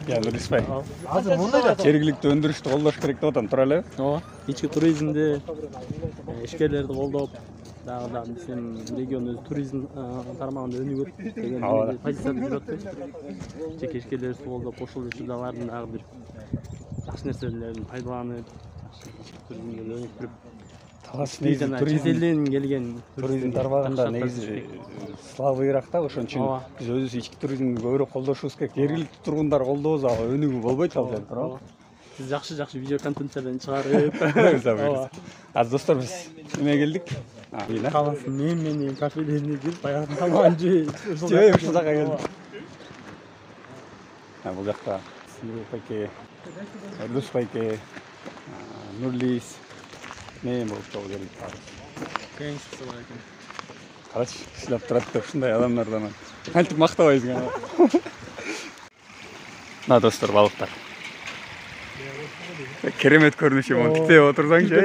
Нурисбай. Азыр мындай да Жергиликтүү өндүрүштү колдош керек деп атам, тууралы. Ооба. Ички туризмди, ишкерлерди колдоп, дагы да биздин регион өз туризм тармагында өнүгөт деген позицияда жүрөт. Жеке ишкерлерди колдоп, ошол учурдагылардын дагы бир жакшы нерселерин пайдаланып, туризмди өнүктүрүп, чет элден келген туризм тармагында негизи слабыйраак да, ошон үчүн биз өзүбүз ички туризмди көбүрөөк колдошубуз керек. Жергиликтүү тургундар колдобосо ал өнүгүү болбойт ал жерде, туурабы? Сиз жакшы видео контенттерин чыгарып, азыр достор биз эме келдик. каласын мени кафедени жүрүп, баягы тамагын жеп, ушул жака келдик. Бул жакта Силбек байке, Эрдос байке, Нурлис мен болуп келдик. Карачы, иштеп турат деп ушундай адамдардан кантип мактабайбыз гана. Мына достор, балыктар. Керемет көрүнүшү монтип тээп отурсаңчы.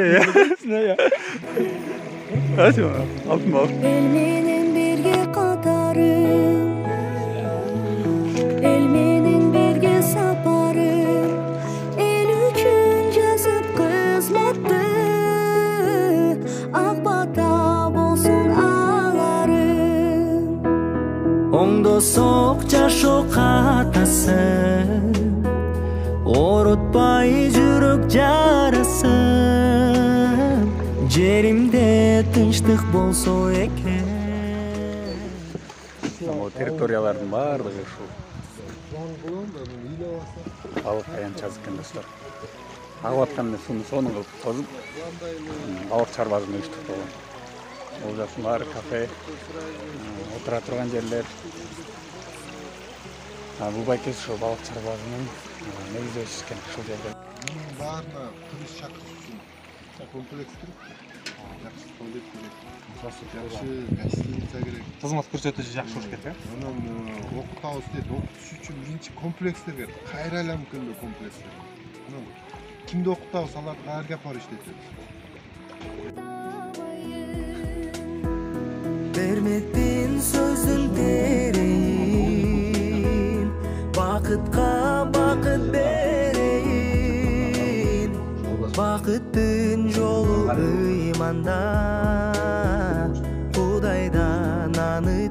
Алтын балык. El menen birge katarım, el menen birge saparım, el üçün жазып kızmattı, akbata bolsun ağlarım. Оңдо сок жашоо катасын, орутпай жүрөк жарасын, жеримде тынчтык болсо экен. Территориялардын баардыгы ушул балык аянчасы экен достор. Агып аткан сууну сонун кылып тозуп, балык чарбасын өстүп койгон. Бул жактын баары кафе, отура турган жерлер. Бул байкес ошол балык чарбасынын негизи өсүшкөн ушул жерде. Мунун баарына турист чакыртуу комплекстир. Жакшы туалет керек. Жакшы гостиница керек. кызмат көрсөтүүсү жакшы болуш керек, Анан окутабыз дейт, окутуш үчүн биринчи комплекстер керек. Кайра айламкында комплекстер. Анан кимди окутабыз, аларды кайерге алып барып иштетебиз. Бермекпин сөздүн тереин, бакытка бакыт берейин, бакыттын жолу ыйманда, Кудайдан аны